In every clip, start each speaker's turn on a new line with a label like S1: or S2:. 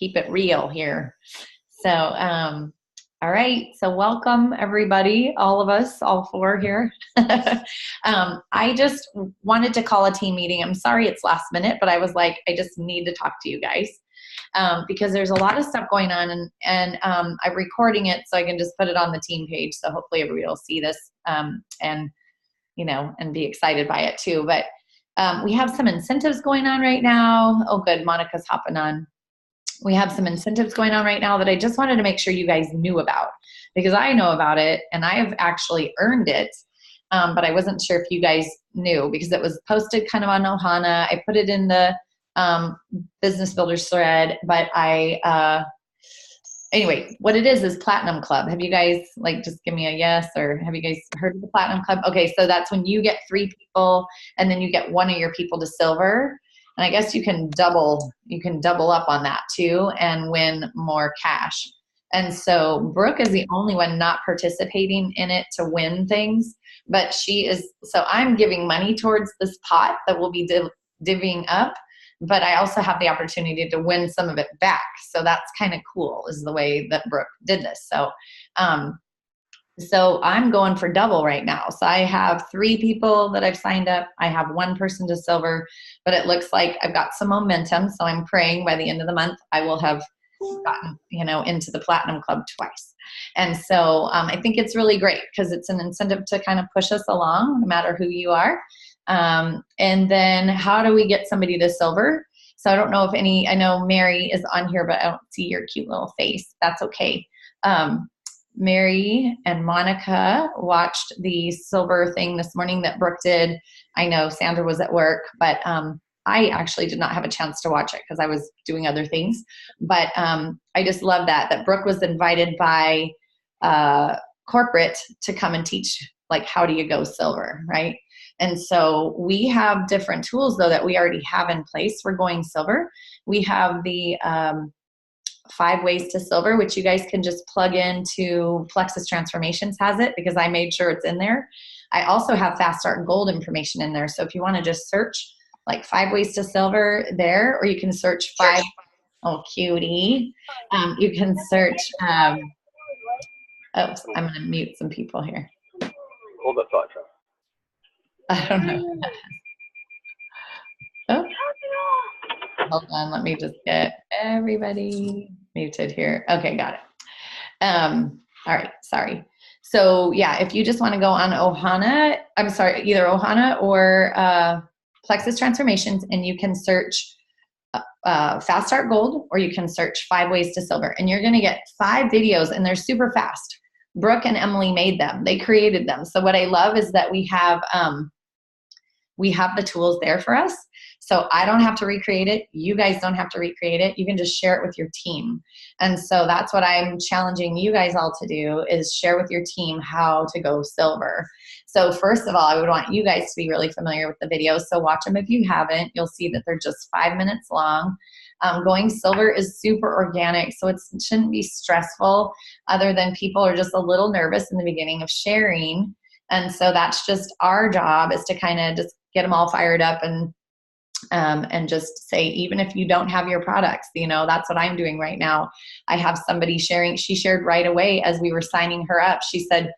S1: keep it real here. So, all right. So welcome everybody, all of us, all four here. I just wanted to call a team meeting. I'm sorry it's last minute, but I was like, I just need to talk to you guys because there's a lot of stuff going on, and I'm recording it so I can just put it on the team page. So hopefully everybody will see this and be excited by it too. But we have some incentives going on right now. Oh, good. Monica's hopping on. We have some incentives going on right now that I just wanted to make sure you guys knew about, because I know about it and I have actually earned it. But I wasn't sure if you guys knew because it was posted kind of on Ohana. I put it in the Business Builders thread, but anyway, what it is Platinum Club. Have you guys, just give me a yes, or have you guys heard of the Platinum Club? Okay, so that's when you get 3 people and then you get 1 of your people to silver. And I guess you can double up on that too and win more cash. And so Brooke is the only one not participating in it to win things, but so I'm giving money towards this pot that we'll be divvying up, but I also have the opportunity to win some of it back. So that's kind of cool is the way that Brooke did this. So I'm going for double right now. So I have 3 people that I've signed up. I have 1 person to silver, but it looks like I've got some momentum. So I'm praying by the end of the month, I will have gotten, into the Platinum Club twice. And so I think it's really great because it's an incentive to kind of push us along no matter who you are. And then how do we get somebody to silver? So I don't know I know Mary is on here, but I don't see your cute little face. That's okay. Mary and Monica watched the silver thing this morning that Brooke did. I know Sandra was at work, but I actually did not have a chance to watch it because I was doing other things. But I just love that Brooke was invited by corporate to come and teach, how do you go silver, right? And so we have different tools, though, that we already have in place for going silver. We have the 5 ways to silver, which you guys can just plug into Plexus Transformations has it because I made sure it's in there. I also have Fast Start Gold information in there. So if you want to just search 5 ways to silver there, or you can search 5, oh cutie. You can search, I'm going to mute some people here.
S2: Hold the thought.
S1: I don't know. Oh. Hold on, let me just get everybody muted here. Okay, got it. All right, sorry. So yeah, if you just want to go on Ohana, either Ohana or Plexus Transformations, and you can search Fast Start Gold, or you can search 5 ways to silver, and you're going to get 5 videos, and they're super fast. Brooke and Emily made them. They created them. So what I love is that we have the tools there for us. So I don't have to recreate it. You guys don't have to recreate it. You can just share it with your team. And so that's what I'm challenging you guys all to do is share with your team how to go silver. So first of all, I would want you guys to be really familiar with the videos. So watch them if you haven't. You'll see that they're just 5 minutes long. Going silver is super organic, so it shouldn't be stressful other than people are just a little nervous in the beginning of sharing. And so that's just our job is to kind of just get them all fired up and just say, even if you don't have your products, that's what I'm doing right now. I have somebody sharing, she shared right away as we were signing her up. She said,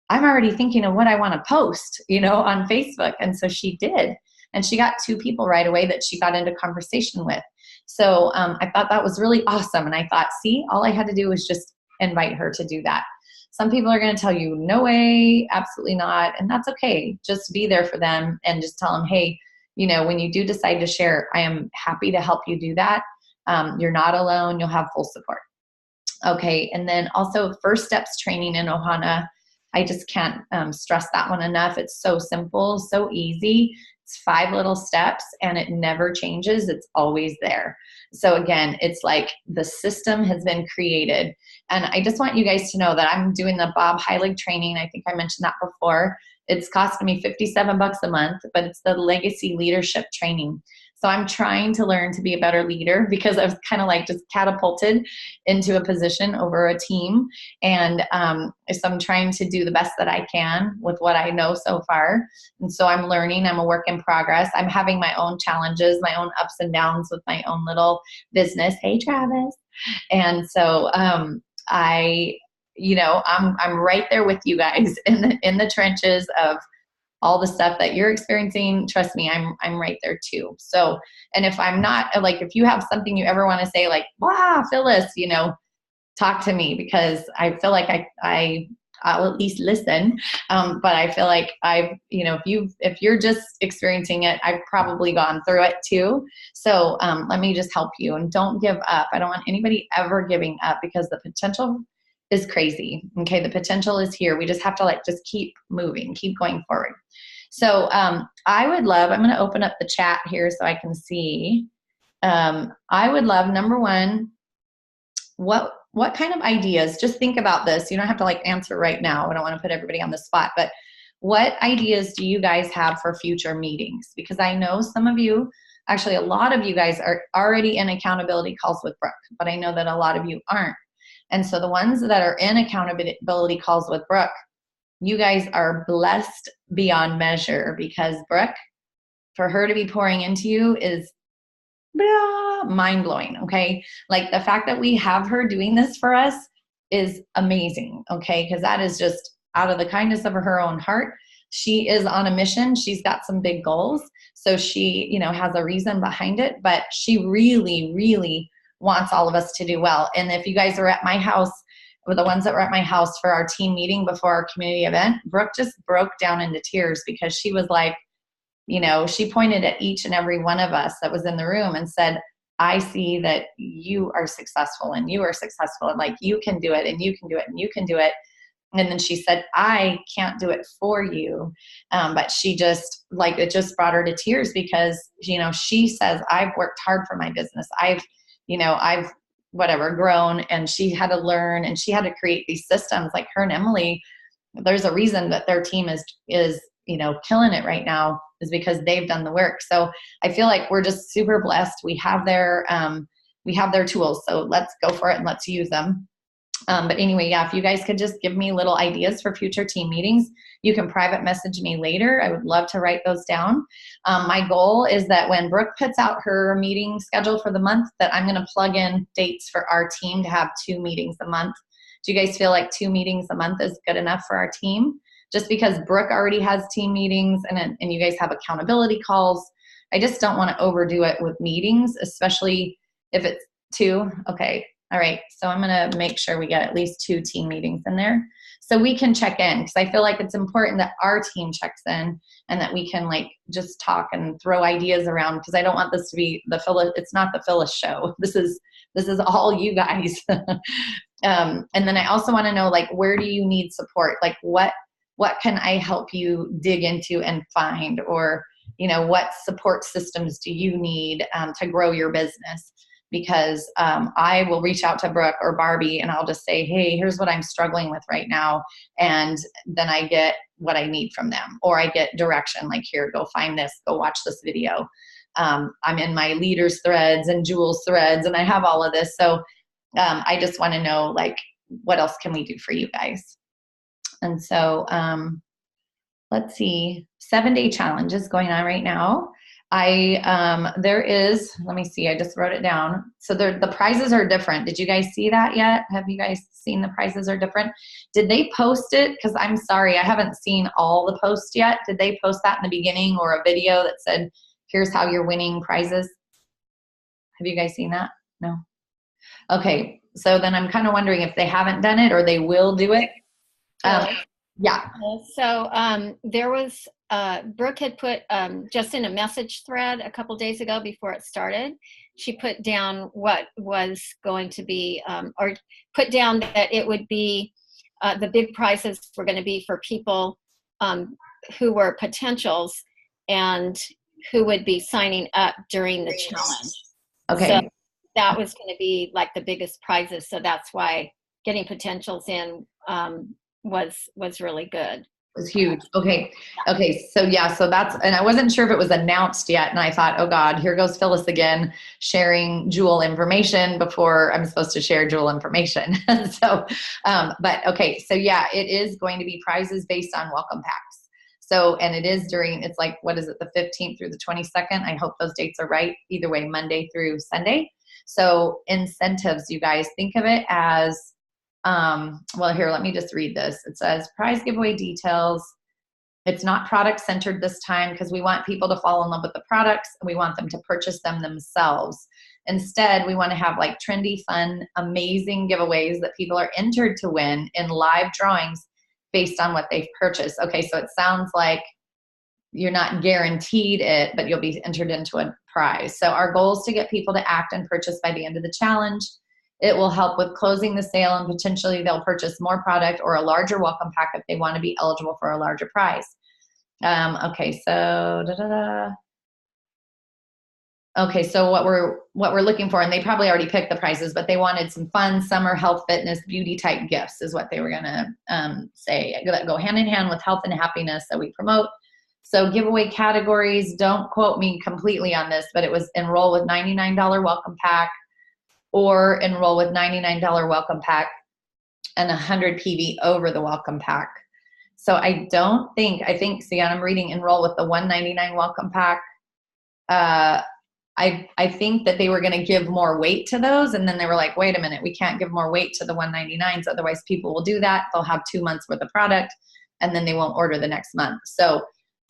S1: I'm already thinking of what I want to post, on Facebook. And so she did. And she got 2 people right away that she got into conversation with. So I thought that was really awesome. And I thought, see, all I had to do was just invite her to do that. Some people are going to tell you, no way, absolutely not. And that's okay. Just be there for them and just tell them, hey, when you do decide to share, I am happy to help you do that. You're not alone. You'll have full support. Okay. And then also First Steps training in Ohana. I just can't stress that one enough. It's so simple, so easy. It's 5 little steps and it never changes. It's always there. So again, it's like the system has been created. And I just want you guys to know that I'm doing the Bob Heilig training. I think I mentioned that before. It's costing me $57 a month, but it's the legacy leadership training. So I'm trying to learn to be a better leader because I was kind of like just catapulted into a position over a team. And so I'm trying to do the best that I can with what I know so far. And so I'm learning. I'm a work in progress. I'm having my own challenges, my own ups and downs with my own little business. Hey, Travis. And so I'm right there with you guys in the trenches of all the stuff that you're experiencing. Trust me, I'm right there too. So, and if I'm not, like, if you have something you ever want to say, like, wow, Phyllis, talk to me, because I feel like I'll at least listen. But I feel like if you're just experiencing it, I've probably gone through it too. So let me just help you, and don't give up. I don't want anybody ever giving up, because the potential is crazy. Okay. The potential is here. We just have to just keep moving, keep going forward. So I'm going to open up the chat here so I can see. I would love, number one, what kind of ideas, just think about this. You don't have to answer right now. I don't want to put everybody on the spot, but what ideas do you guys have for future meetings? Because I know some of you, actually a lot of you guys are already in accountability calls with Brooke, but I know that a lot of you aren't. And so the ones that are in accountability calls with Brooke, you guys are blessed beyond measure, because Brooke, for her to be pouring into you is mind blowing. Okay. Like, the fact that we have her doing this for us is amazing. Okay. Because that is just out of the kindness of her own heart. She is on a mission. She's got some big goals. So she, has a reason behind it, but she really, really wants all of us to do well. And if you guys are at my house, or the ones that were at my house for our team meeting before our community event, Brooke just broke down into tears, because she was like, she pointed at each and every one of us that was in the room and said, I see that you are successful, and you are successful, and you can do it, and you can do it, and you can do it. And then she said, I can't do it for you. But she just, it just brought her to tears, because, she says, I've worked hard for my business. I've grown, and she had to learn, and she had to create these systems. Like, her and Emily, there's a reason that their team is killing it right now, is because they've done the work. So I feel like we're just super blessed. We have their tools. So let's go for it and let's use them. But anyway, yeah, if you guys could just give me little ideas for future team meetings, you can private message me later. I would love to write those down. My goal is that when Brooke puts out her meeting schedule for the month, that I'm going to plug in dates for our team to have 2 meetings a month. Do you guys feel like 2 meetings a month is good enough for our team? Just because Brooke already has team meetings, and you guys have accountability calls. I just don't want to overdo it with meetings, especially if it's 2. Okay. All right. So I'm going to make sure we get at least 2 team meetings in there, so we can check in, because I feel like it's important that our team checks in, and that we can just talk and throw ideas around, because I don't want this to be it's not the Phyllis show. This is all you guys. And then I also want to know, where do you need support? What can I help you dig into and find? Or, what support systems do you need to grow your business? Because I will reach out to Brooke or Barbie, and I'll just say, hey, here's what I'm struggling with right now. And then I get what I need from them, or I get direction, here, go find this, go watch this video. I'm in my leaders threads and Jules threads, and I have all of this. So I just want to know, what else can we do for you guys? And so let's see, 7-day challenge is going on right now. There is, let me see, I just wrote it down. So the prizes are different. Did you guys see that yet? Have you guys seen the prizes are different? Did they post it? Because I'm sorry, I haven't seen all the posts yet. Did they post that in the beginning, or a video that said, here's how you're winning prizes? Have you guys seen that? No? Okay. So then I'm kind of wondering if they haven't done it, or they will do it. Yeah.
S2: So there was, Brooke had put just in a message thread a couple days ago before it started, she put down what was going to be, or put down that it would be, the big prizes were going to be for people who were potentials and who would be signing up during the challenge.
S1: Okay.
S2: So that was going to be the biggest prizes. So that's why getting potentials in was really good.
S1: was huge. Okay. Okay. So yeah, so that's, and I wasn't sure if it was announced yet. And I thought, oh God, here goes Phyllis again, sharing Jewel information before I'm supposed to share Jewel information. So, but okay. So yeah, it is going to be prizes based on welcome packs. So, and it is during, it's like, what is it? The 15th through the 22nd. I hope those dates are right. Either way, Monday through Sunday. So incentives, you guys think of it as, well, here, let me just read this. It says prize giveaway details. It's not product centered this time because we want people to fall in love with the products and we want them to purchase them themselves. Instead, we want to have like trendy, fun, amazing giveaways that people are entered to win in live drawings based on what they've purchased. Okay, so it sounds like you're not guaranteed it, but you'll be entered into a prize. So our goal is to get people to act and purchase by the end of the challenge. It will help with closing the sale and potentially they'll purchase more product or a larger welcome pack if they want to be eligible for a larger prize. Okay, so okay, so what we're looking for, and they probably already picked the prices, but they wanted some fun summer health, fitness, beauty type gifts is what they were gonna say. Go hand in hand with health and happiness that we promote. So giveaway categories, don't quote me completely on this, but it was enroll with $99 welcome pack, or enroll with $99 welcome pack and 100 PV over the welcome pack. So I think, see, I'm reading enroll with the $199 welcome pack. I think that they were going to give more weight to those. And then they were like, wait a minute, we can't give more weight to the 199s. Otherwise people will do that. They'll have 2 months worth of product and then they won't order the next month. So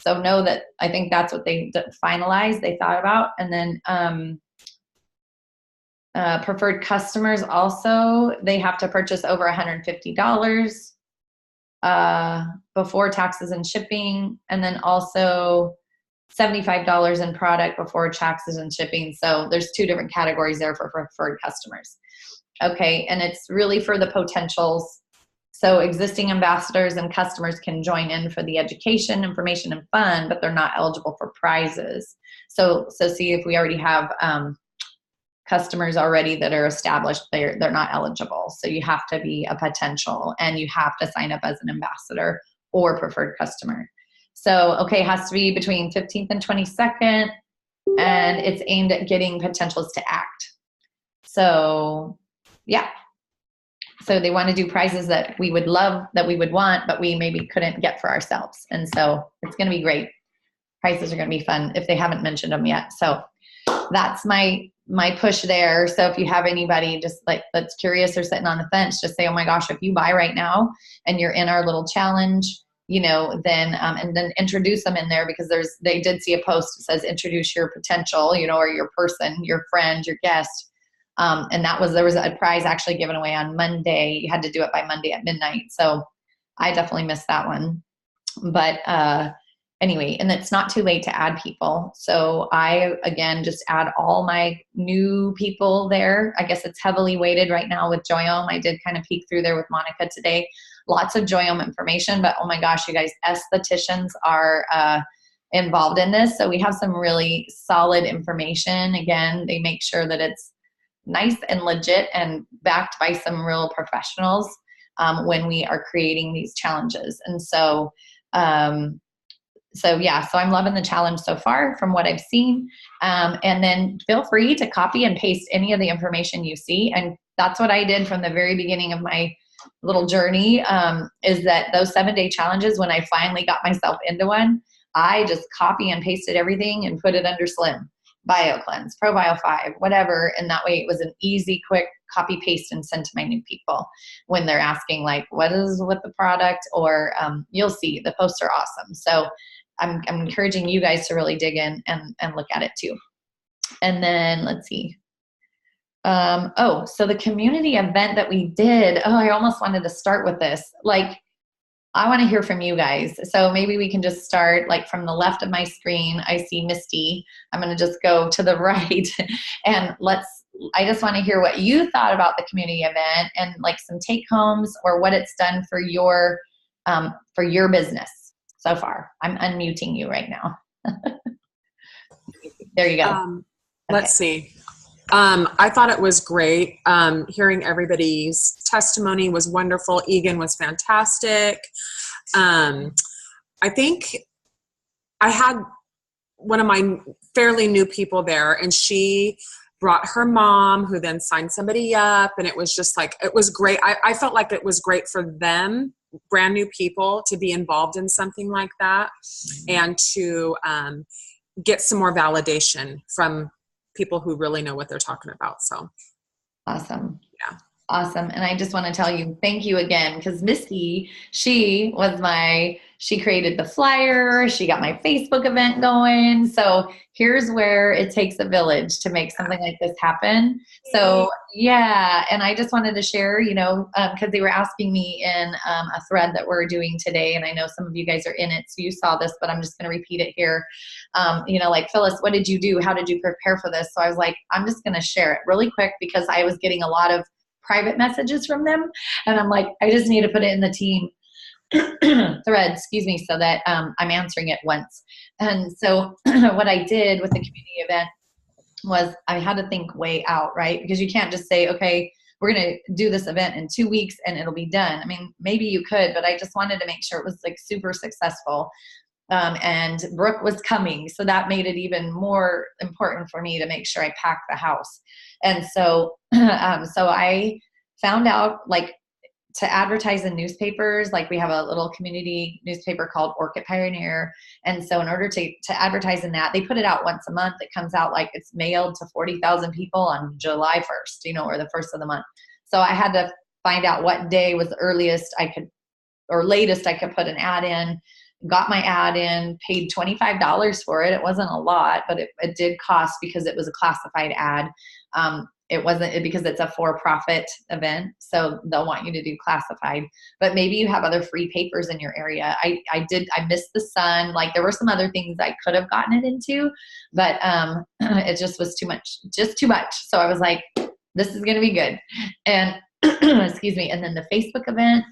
S1: know that I think that's what they finalized, they thought about. And then, preferred customers also, they have to purchase over $150 before taxes and shipping, and then also $75 in product before taxes and shipping. So there's 2 different categories there for preferred customers. Okay, and it's really for the potentials. So existing ambassadors and customers can join in for the education, information, and fun, but they're not eligible for prizes. So see if we already have customers already that are established, they're not eligible. So you have to be a potential and you have to sign up as an ambassador or preferred customer. So, okay, it has to be between 15th and 22nd, and it's aimed at getting potentials to act. So, yeah. So they want to do prizes that we would love, that we would want, but we maybe couldn't get for ourselves. And so it's going to be great. Prizes are going to be fun if they haven't mentioned them yet. So that's my push there. So if you have anybody just like that's curious or sitting on the fence, just say, oh my gosh, if you buy right now and you're in our little challenge, then and then introduce them in there, because they did see a post that says introduce your potential, or your person, your friend, your guest. And there was a prize actually given away on Monday. You had to do it by Monday at midnight. So I definitely missed that one. But anyway, and it's not too late to add people. So I, again, just add all my new people there. I guess it's heavily weighted right now with Joyome. I did kind of peek through there with Monica today. Lots of Joyome information, but oh my gosh, you guys, estheticians are involved in this. So we have some really solid information. Again, they make sure that it's nice and legit and backed by some real professionals when we are creating these challenges. And so, so I'm loving the challenge so far from what I've seen. And then feel free to copy and paste any of the information you see. And that's what I did from the very beginning of my little journey, is that those 7-day challenges, when I finally got myself into one, I just copy and pasted everything and put it under Slim, Bio Cleanse, Pro Bio 5, whatever. And that way it was an easy, quick copy paste and send to my new people when they're asking like, what is with the product? Or you'll see the posts are awesome. So I'm encouraging you guys to really dig in and look at it too. And then let's see. So the community event that we did, I almost wanted to start with this. Like, I want to hear from you guys. So maybe we can just start like from the left of my screen. I see Misty. I'm going to just go to the right and I just want to hear what you thought about the community event and like some take homes or what it's done for your business so far. I'm unmuting you right now. There you go.
S3: Let's see. I thought it was great. Hearing everybody's testimony was wonderful. Egan was fantastic. I think I had one of my fairly new people there, and she brought her mom, who then signed somebody up. And it was just like, it was great. I felt like it was great for them, brand new people, to be involved in something like that and to get some more validation from people who really know what they're talking about. So
S1: Awesome.
S3: yeah.
S1: Awesome. And I just want to tell you, thank you again, because Misty, she created the flyer. She got my Facebook event going. So here's where it takes a village to make something like this happen. So yeah. And I just wanted to share, because they were asking me in a thread that we're doing today. And I know some of you guys are in it, so you saw this, but I'm just going to repeat it here. Like, Phyllis, what did you do? How did you prepare for this? So I was like, I'm just going to share it really quick, because I was getting a lot of private messages from them. And I'm like, I just need to put it in the team thread, so that I'm answering it once. And so what I did with the community event was I had to think way out, right? Because you can't just say, okay, we're going to do this event in 2 weeks and it'll be done. I mean, maybe you could, but I just wanted to make sure it was like super successful. And Brooke was coming. So that made it even more important for me to make sure I packed the house. And so, so I found out, like, to advertise in newspapers, like we have a little community newspaper called Orchid Pioneer. And so in order to advertise in that, they put it out once a month. It comes out, like, it's mailed to 40,000 people on July 1st, or the first of the month. So I had to find out what day was the earliest I could, or latest I could put an ad in. Got my ad in, paid $25 for it. It wasn't a lot, but it did cost, because it was a classified ad. It wasn't, because it's a for-profit event, so they'll want you to do classified. But maybe you have other free papers in your area. I missed the Sun. Like, there were some other things I could have gotten it into, but it just was too much. So I was like, this is going to be good. And excuse me. And then the Facebook event.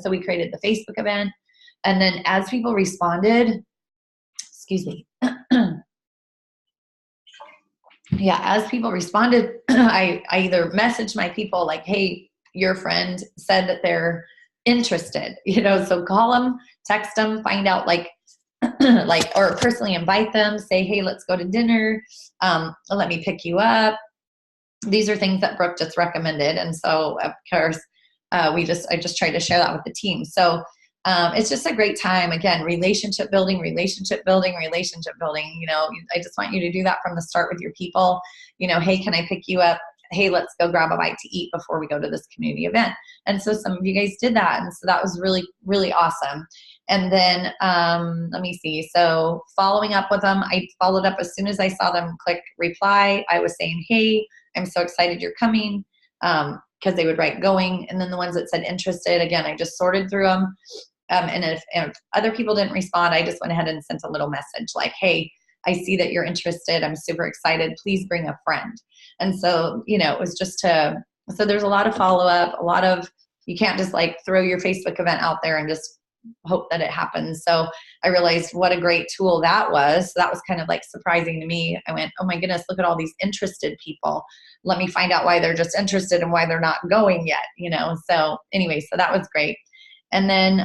S1: So we created the Facebook event. And then as people responded, excuse me. Yeah, as people responded, I either messaged my people like, hey, your friend said that they're interested, so call them, text them, find out, like, or personally invite them, say, hey, let's go to dinner. Let me pick you up. These are things that Brooke just recommended. And so, of course, I just tried to share that with the team. So it's just a great time. Again, relationship building. I just want you to do that from the start with your people. Hey, can I pick you up? Hey, let's go grab a bite to eat before we go to this community event. And so some of you guys did that. And so that was really, really awesome. And then let me see. So following up with them, I followed up as soon as I saw them click reply. I was saying, hey, I'm so excited you're coming. Because they would write going. And then the ones that said interested, again, I just sorted through them. And if other people didn't respond, I just went ahead and sent a little message like, hey, I see that you're interested. I'm super excited. Please bring a friend. And so, it was just so there's a lot of follow-up, you can't just like throw your Facebook event out there and just hope that it happens. So I realized what a great tool that was. So that was kind of like surprising to me. I went, oh my goodness, look at all these interested people. Let me find out why they're just interested and why they're not going yet, So anyway, so that was great. And then,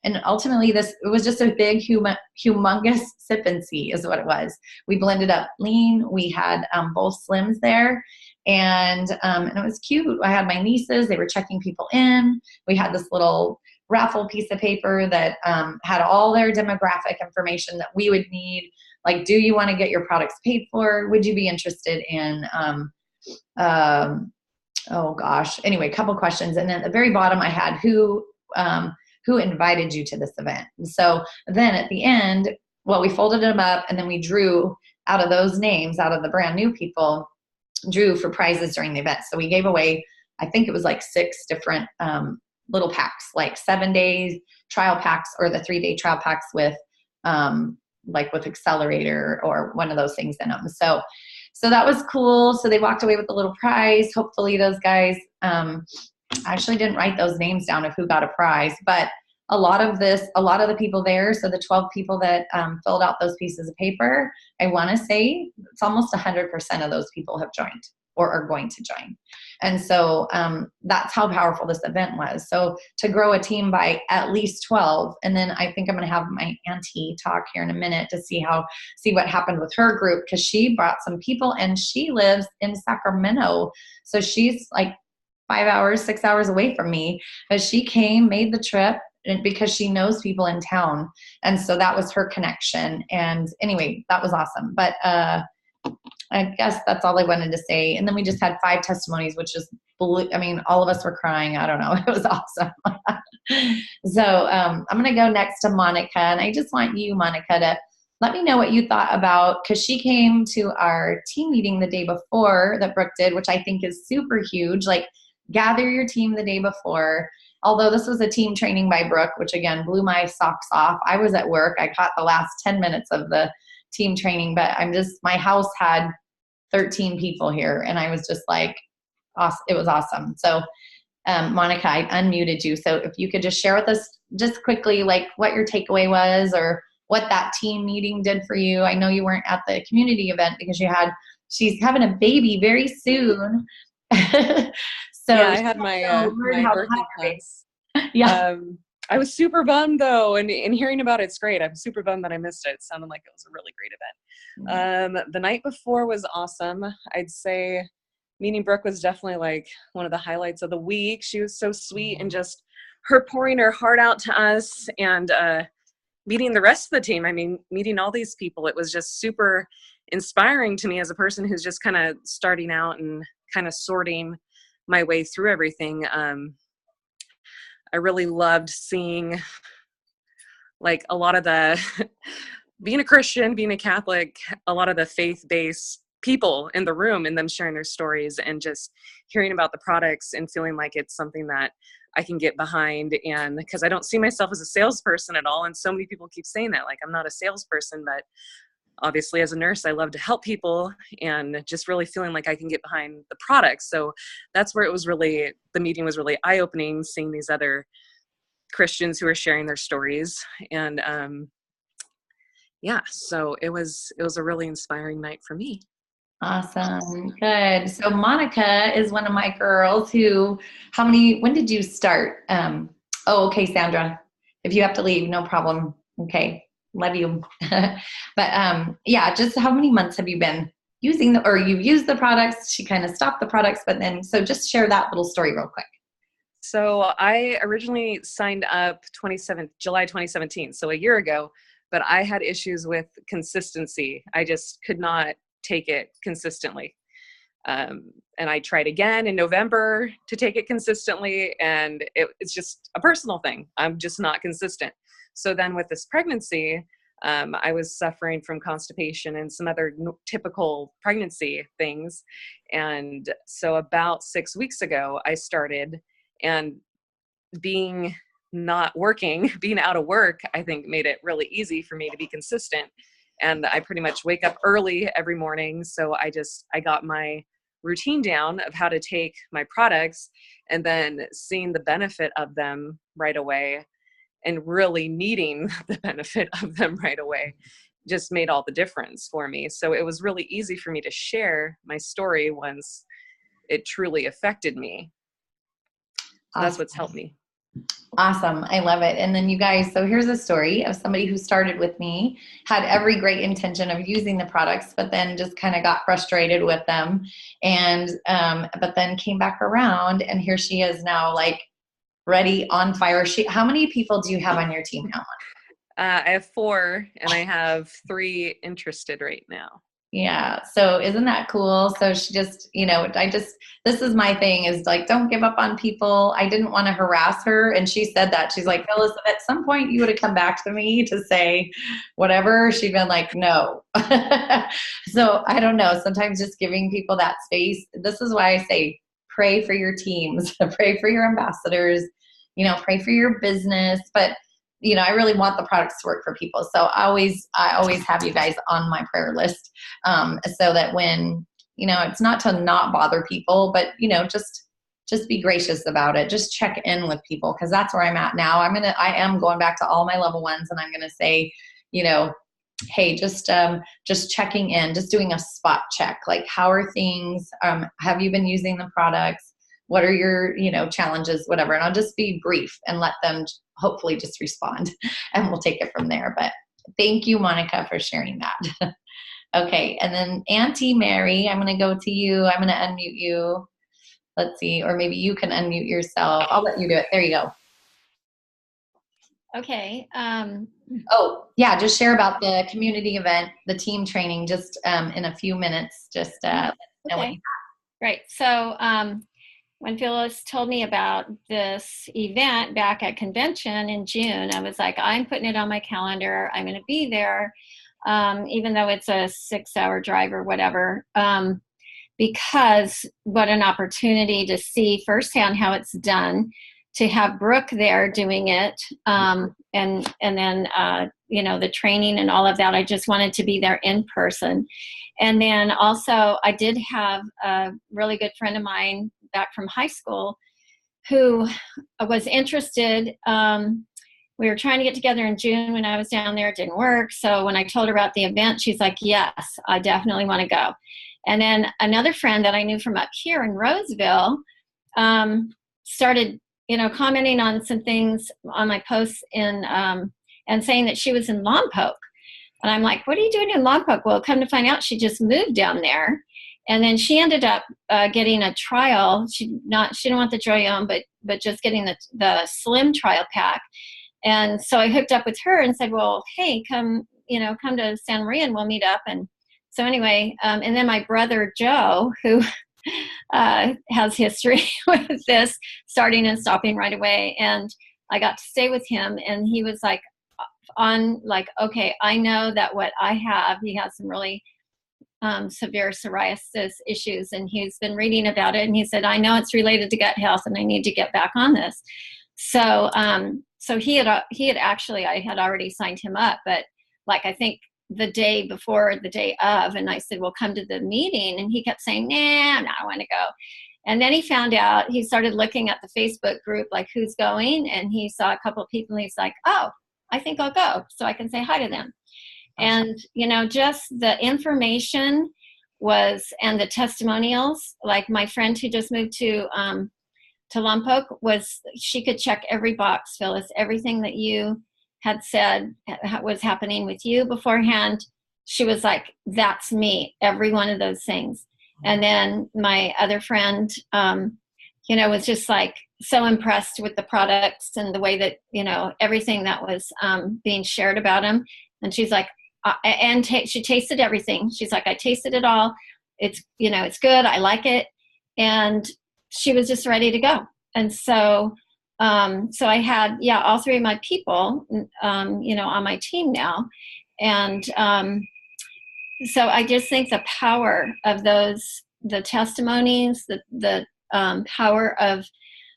S1: and ultimately it was just a big, humongous sip and see is what it was. We blended up lean. We had both slims there, and it was cute. I had my nieces, they were checking people in. We had this little raffle piece of paper that had all their demographic information that we would need. Like, do you want to get your products paid for? Would you be interested in, oh gosh, anyway, a couple questions. And then at the very bottom I had who invited you to this event. And so then at the end, we folded them up, and then we drew out of those names, out of the brand new people, drew for prizes during the event. So we gave away, I think it was like 6 different little packs, like 7-day trial packs, or the 3-day trial packs with with Accelerator or one of those things in them. So that was cool. So they walked away with a little prize. Hopefully those guys, I actually didn't write those names down of who got a prize, but a lot of the people there, so the 12 people that filled out those pieces of paper, I want to say it's almost 100% of those people have joined. or are going to join. And so that's how powerful this event was. So to grow a team by at least 12, and then I think I'm going to have my auntie talk here in a minute to see what happened with her group, because she brought some people and she lives in Sacramento. So she's like 5 hours, 6 hours away from me, but she came, made the trip, and because she knows people in town. And so that was her connection. And anyway, that was awesome. But I guess that's all I wanted to say. And then we just had 5 testimonies, which is, I mean, all of us were crying. I don't know. It was awesome. So I'm going to go next to Monica. And I just want you, Monica, to let me know what you thought about, because she came to our team meeting the day before that Brooke did, which I think is super huge. Like, gather your team the day before. Although this was a team training by Brooke, which again blew my socks off. I was at work. I caught the last 10 minutes of the team training, but my house had 13 people here, and I was just like, awesome. It was awesome. So Monica, I unmuted you. So if you could just share with us just quickly, like what your takeaway was or what that team meeting did for you. I know you weren't at the community event because she's having a baby very soon. So
S4: yeah, I had my birthday class.
S1: Yeah.
S4: I was super bummed though, and hearing about it's great. I'm super bummed that I missed it. It sounded like it was a really great event. The night before was awesome. I'd say meeting Brooke was definitely like one of the highlights of the week. She was so sweet, and just her pouring her heart out to us, and meeting the rest of the team. I mean, meeting all these people, it was just super inspiring to me as a person who's just kind of starting out and kind of sorting my way through everything. I really loved seeing like a lot of the being a Christian, being a Catholic, a lot of the faith-based people in the room and them sharing their stories and just hearing about the products and feeling like it's something that I can get behind. And because I don't see myself as a salesperson at all. And so many people keep saying that, like, I'm not a salesperson, but obviously as a nurse, I love to help people, and just really feeling like I can get behind the products. So that's where the meeting was really eye-opening, seeing these other Christians who are sharing their stories. And so it was a really inspiring night for me.
S1: Awesome. Good. So Monica is one of my girls when did you start? Okay, Sandra, if you have to leave, no problem. Okay. Love you. But just how many months have you been using you've used the products? She kind of stopped the products, so just share that little story real quick.
S4: So I originally signed up July 2017, so a year ago, but I had issues with consistency. I just could not take it consistently. And I tried again in November to take it consistently, and it's just a personal thing. I'm just not consistent. So then with this pregnancy, I was suffering from constipation and some other typical pregnancy things. And so about 6 weeks ago, I started, and being not working, being out of work, I think made it really easy for me to be consistent. And I pretty much wake up early every morning. So I got my routine down of how to take my products, and then seeing the benefit of them right away and really needing the benefit of them right away just made all the difference for me. So it was really easy for me to share my story once it truly affected me. So that's what's helped me.
S1: Awesome. I love it. And then you guys, so here's a story of somebody who started with me, had every great intention of using the products, but then just kind of got frustrated with them. And, but then came back around, and here she is now, like, ready, on fire. How many people do you have on your team now?
S4: I have 4, and I have 3 interested right now.
S1: Yeah. So isn't that cool? So she just, this is my thing, is like, don't give up on people. I didn't want to harass her. And she said that. She's like, Phyllis, at some point you would have come back to me to say whatever. She'd been like, no. So I don't know. Sometimes just giving people that space. This is why I say, pray for your teams, pray for your ambassadors, pray for your business. But I really want the products to work for people. So I always have you guys on my prayer list, so that when, it's not to not bother people, but, just be gracious about it. Just check in with people, because that's where I'm at now. I am going back to all my level ones, and I'm going to say, hey, just checking in, just doing a spot check. Like, how are things? Have you been using the products? What are your, challenges, whatever. And I'll just be brief and let them hopefully just respond and we'll take it from there. But thank you, Monica, for sharing that. Okay. And then Auntie Mary, I'm going to go to you. I'm going to unmute you. Let's see, or maybe you can unmute yourself. I'll let you do it. There you go.
S2: Okay.
S1: Oh, yeah, just share about the community event, the team training, just in a few minutes. Just let us know what you
S2: Great. So when Phyllis told me about this event back at convention in June, I was like, I'm putting it on my calendar. I'm going to be there, even though it's a 6-hour drive or whatever, because what an opportunity to see firsthand how it's done, to have Brooke there doing it, and then the training and all of that. I just wanted to be there in person. And then also I did have a really good friend of mine back from high school who was interested. We were trying to get together in June when I was down there. It didn't work. So when I told her about the event, she's like, yes, I definitely want to go. And then another friend that I knew from up here in Roseville started commenting on some things on my posts and saying that she was in Lompoc. And I'm like, what are you doing in Lompoc? Well, come to find out, she just moved down there. And then she ended up getting a trial. She didn't want the Joyome, but just getting the slim trial pack. And so I hooked up with her and said, well, hey, come to Santa Maria and we'll meet up. And so anyway, and then my brother Joe, who has history with this, starting and stopping right away. And I got to stay with him, and he was like, okay, I know that what I have, he has some really severe psoriasis issues, and he's been reading about it. And he said, I know it's related to gut health, and I need to get back on this. So, he had actually, I had already signed him up, but I think the day before, the day of, and I said, well, come to the meeting. And he kept saying, nah, I don't want to go. And then he found out, he started looking at the Facebook group, like who's going, and he saw a couple of people, and he's like, oh, I think I'll go so I can say hi to them. And, just the information and the testimonials, like my friend who just moved to Lompoc, she could check every box, Phyllis, everything that you had said was happening with you beforehand. She was like, that's me, every one of those things. And then my other friend, was just like so impressed with the products and the way that, everything that was being shared about them. And she's like, she tasted everything. She's like, I tasted it all. It's, it's good. I like it. And she was just ready to go. And so I had, all three of my people, on my team now. And so I just think the power of the testimonies, the power of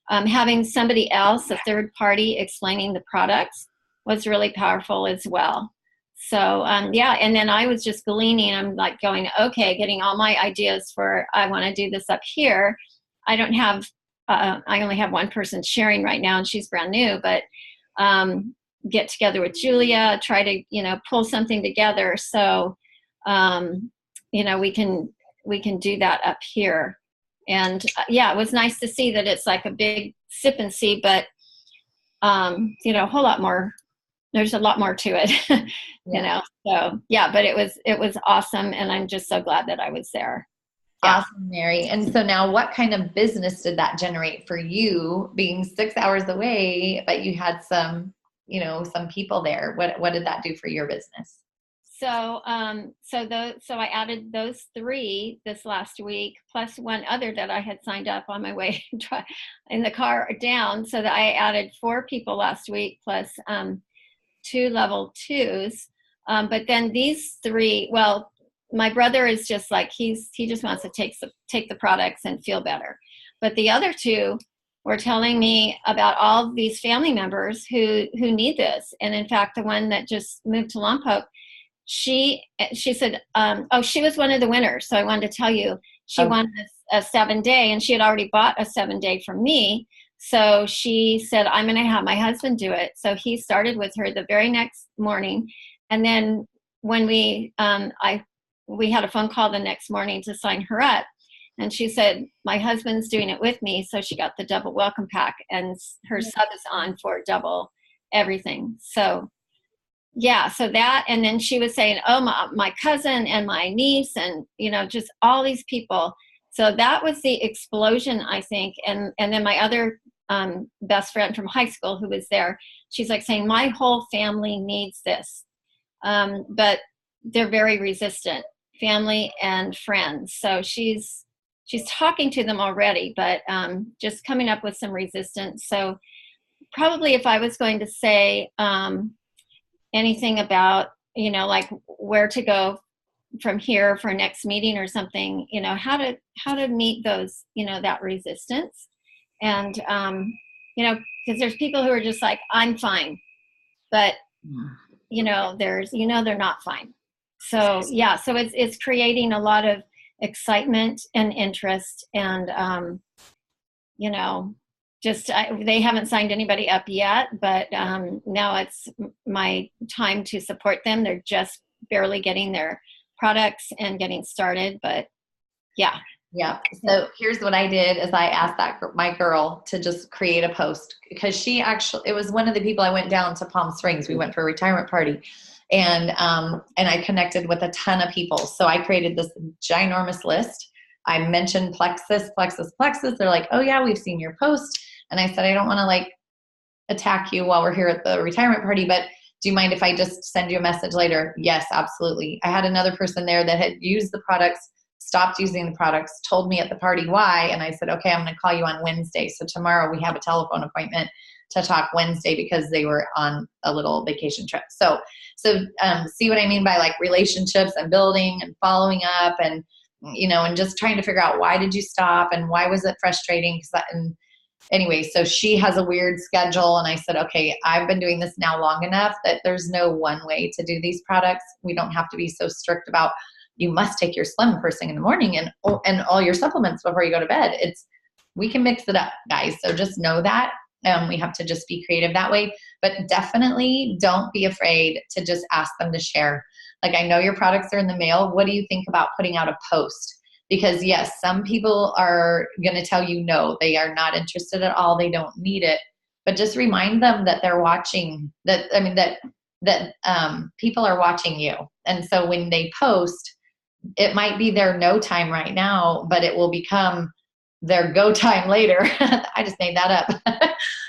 S2: having somebody else, a third party, explaining the products was really powerful as well. So, and then I was just gleaning. I'm like going, okay, getting all my ideas for, I want to do this up here. I don't have, I only have one person sharing right now, and she's brand new, but get together with Julia, try to, pull something together. So, we can do that up here. And it was nice to see that it's like a big sip and see, but, a whole lot more, there's a lot more to it, so but it was awesome. And I'm just so glad that I was there. Yeah.
S1: Awesome, Mary. And so now what kind of business did that generate for you, being 6 hours away, but you had some people there? What did that do for your business?
S2: So, so I added those 3 this last week, plus one other that I had signed up on my way in the car down. So that I added 4 people last week, plus 2 level 2s. But then these 3, well, my brother is just like, he just wants to take the products and feel better. But the other 2 were telling me about all these family members who need this. And in fact, the one that just moved to Lompoc, she said, she was one of the winners. So I wanted to tell you, she won a 7-day, and she had already bought a 7-day from me. So she said, I'm going to have my husband do it. So he started with her the very next morning. And then when we had a phone call the next morning to sign her up, and she said, my husband's doing it with me, so she got the double welcome pack, and her sub is on for double everything. So yeah, so that, and then she was saying, oh, my cousin and my niece, and just all these people. So that was the explosion, I think. And then my other best friend from high school who was there, she's like saying, my whole family needs this. But they're very resistant, family and friends. So she's talking to them already, but just coming up with some resistance. So probably if I was going to say anything about, like where to go from here for next meeting or something, how to meet those, that resistance. And, because there's people who are just like, I'm fine, but, they're not fine. So, yeah, so it's creating a lot of excitement and interest, and, they haven't signed anybody up yet, but now it's my time to support them. They're just barely getting their products and getting started, but yeah.
S1: Yeah. So here's what I did is I asked my girl to just create a post, because it was one of the people I went down to Palm Springs. We went for a retirement party, and I connected with a ton of people. So I created this ginormous list. I mentioned Plexus. They're like, oh yeah, we've seen your post. And I said, I don't want to like attack you while we're here at the retirement party, but do you mind if I just send you a message later? Yes, absolutely. I had another person there that had used the products, stopped using the products, told me at the party why. And I said, okay, I'm going to call you on Wednesday. So tomorrow we have a telephone appointment to talk Wednesday, because they were on a little vacation trip. So see what I mean by like relationships and building and following up, and, and just trying to figure out, why did you stop and why was it frustrating? Anyway, so she has a weird schedule, and I said, okay, I've been doing this now long enough that there's no one way to do these products. We don't have to be so strict about, you must take your Slim first thing in the morning and all your supplements before you go to bed. We can mix it up, guys. So just know that. We have to just be creative that way, but definitely don't be afraid to just ask them to share. Like, I know your products are in the mail. What do you think about putting out a post? Because yes, some people are going to tell you no, they are not interested at all. They don't need it, but just remind them that they're watching, that people are watching you. And so when they post, it might be their no time right now, but it will become their go time later. I just made that up.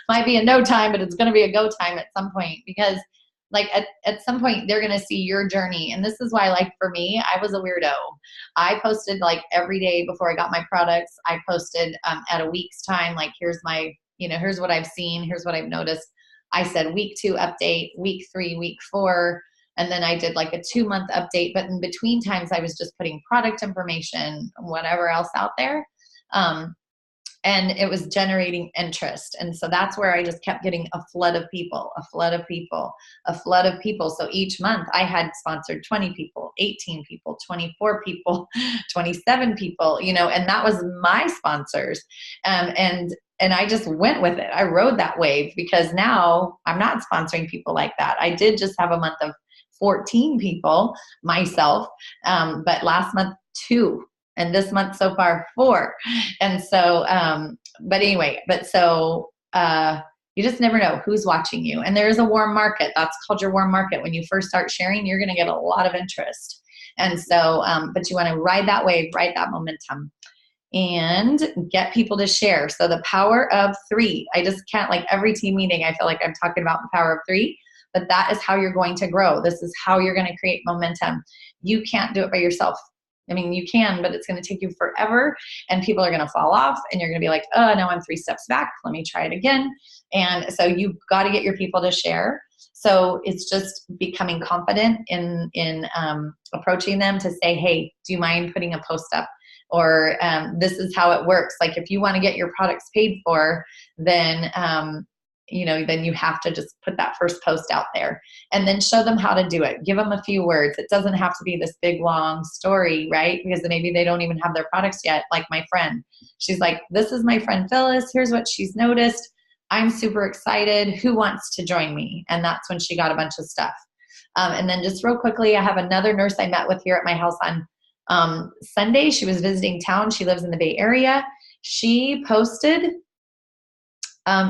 S1: Might be a no time, but it's going to be a go time at some point, because like at some point they're going to see your journey. And this is why, like for me, I was a weirdo. I posted like every day before I got my products. I posted at a week's time, like here's what I've seen. Here's what I've noticed. I said week 2 update, week 3, week 4. And then I did like a 2-month update, but in between times I was just putting product information, whatever else out there. And it was generating interest. And so that's where I just kept getting a flood of people. So each month I had sponsored 20 people, 18 people, 24 people, 27 people, and that was my sponsors. And I just went with it. I rode that wave, because now I'm not sponsoring people like that. I did just have a month of 14 people myself. But last month, 2. And this month so far, 4. And so, you just never know who's watching you. And there is a warm market. That's called your warm market. When you first start sharing, you're going to get a lot of interest. And so, but you want to ride that wave, ride that momentum, and get people to share. So the power of 3, I just can't, like every team meeting, I feel like I'm talking about the power of 3, but that is how you're going to grow. This is how you're going to create momentum. You can't do it by yourself. I mean, you can, but it's going to take you forever, and people are going to fall off, and you're going to be like, oh, now I'm 3 steps back. Let me try it again. And so you've got to get your people to share. So it's just becoming confident in approaching them to say, hey, do you mind putting a post up? Or this is how it works. Like if you want to get your products paid for, then then you have to just put that first post out there, and then show them how to do it. Give them a few words. It doesn't have to be this big, long story, right? Because maybe they don't even have their products yet. Like my friend, she's like, this is my friend Phyllis. Here's what she's noticed. I'm super excited. Who wants to join me? And that's when she got a bunch of stuff. And then just real quickly, I have another nurse I met with here at my house on Sunday. She was visiting town. She lives in the Bay Area. She posted,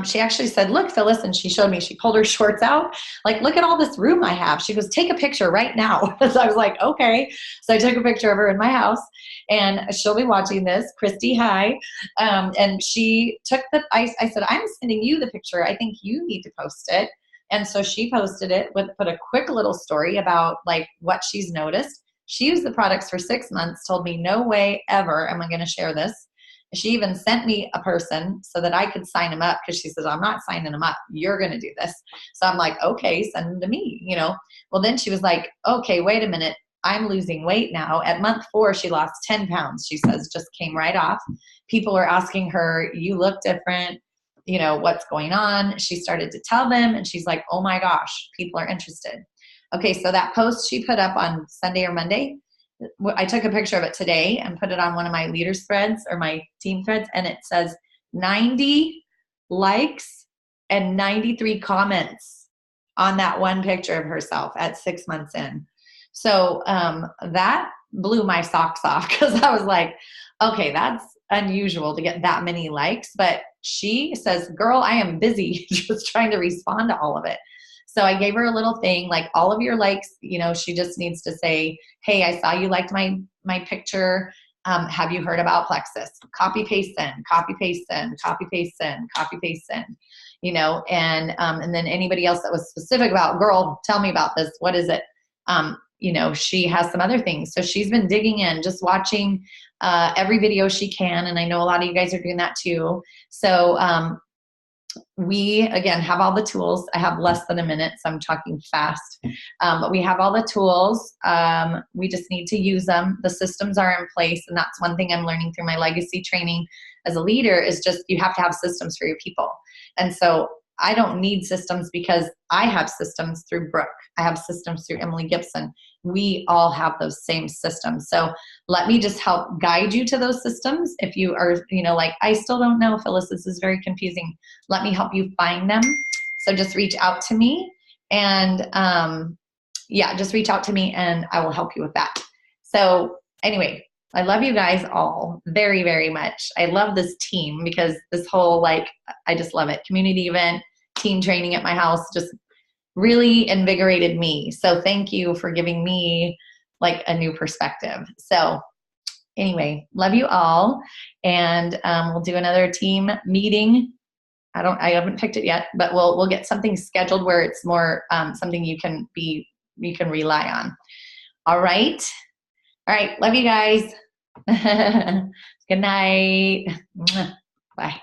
S1: she actually said, look, Phyllis, and she showed me, she pulled her shorts out, like, look at all this room I have. She goes, take a picture right now. So I was like, okay. So I took a picture of her in my house, and she'll be watching this. Christy, hi. And she took I said, I'm sending you the picture. I think you need to post it. And so she posted it put a quick little story about like what she's noticed. She used the products for 6 months, told me no way ever am I going to share this. She even sent me a person so that I could sign him up, because she says, I'm not signing him up. You're going to do this. So I'm like, okay, send him to me, you know. Well, then she was like, okay, wait a minute. I'm losing weight now. At month 4, she lost 10 pounds. She says, just came right off. People are asking her, you look different. You know, what's going on? She started to tell them, and she's like, oh my gosh, people are interested. Okay, so that post she put up on Sunday or Monday, I took a picture of it today and put it on one of my leaders threads or my team threads, and it says 90 likes and 93 comments on that one picture of herself at 6 months in. So that blew my socks off, because I was like, okay, that's unusual to get that many likes. But she says, girl, I am busy just trying to respond to all of it. So I gave her a little thing, like, all of your likes, you know, she just needs to say, hey, I saw you liked my picture. Have you heard about Plexus? Copy, paste, send, copy, paste, send, copy, paste, send, copy, paste, send, you know, and then anybody else that was specific about, girl, tell me about this. What is it? You know, she has some other things. So she's been digging in, just watching every video she can. And I know a lot of you guys are doing that too. So we, again, have all the tools. I have less than a minute, so I'm talking fast. But we have all the tools. We just need to use them. The systems are in place, and that's one thing I'm learning through my legacy training as a leader, is just you have to have systems for your people. And so I don't need systems, because I have systems through Brooke. I have systems through Emily Gibson. We all have those same systems. So let me just help guide you to those systems. If you are, you know, like, I still don't know, Phyllis, this is very confusing. Let me help you find them. So just reach out to me, and yeah, just reach out to me and I will help you with that. So anyway, I love you guys all very, very much. I love this team, because this whole, like, I just love it. Community event, team training at my house just really invigorated me. So thank you for giving me like a new perspective. So anyway, love you all. And we'll do another team meeting. I haven't picked it yet, but we'll get something scheduled where it's more something you can rely on. All right. All right. Love you guys. Good night. Bye.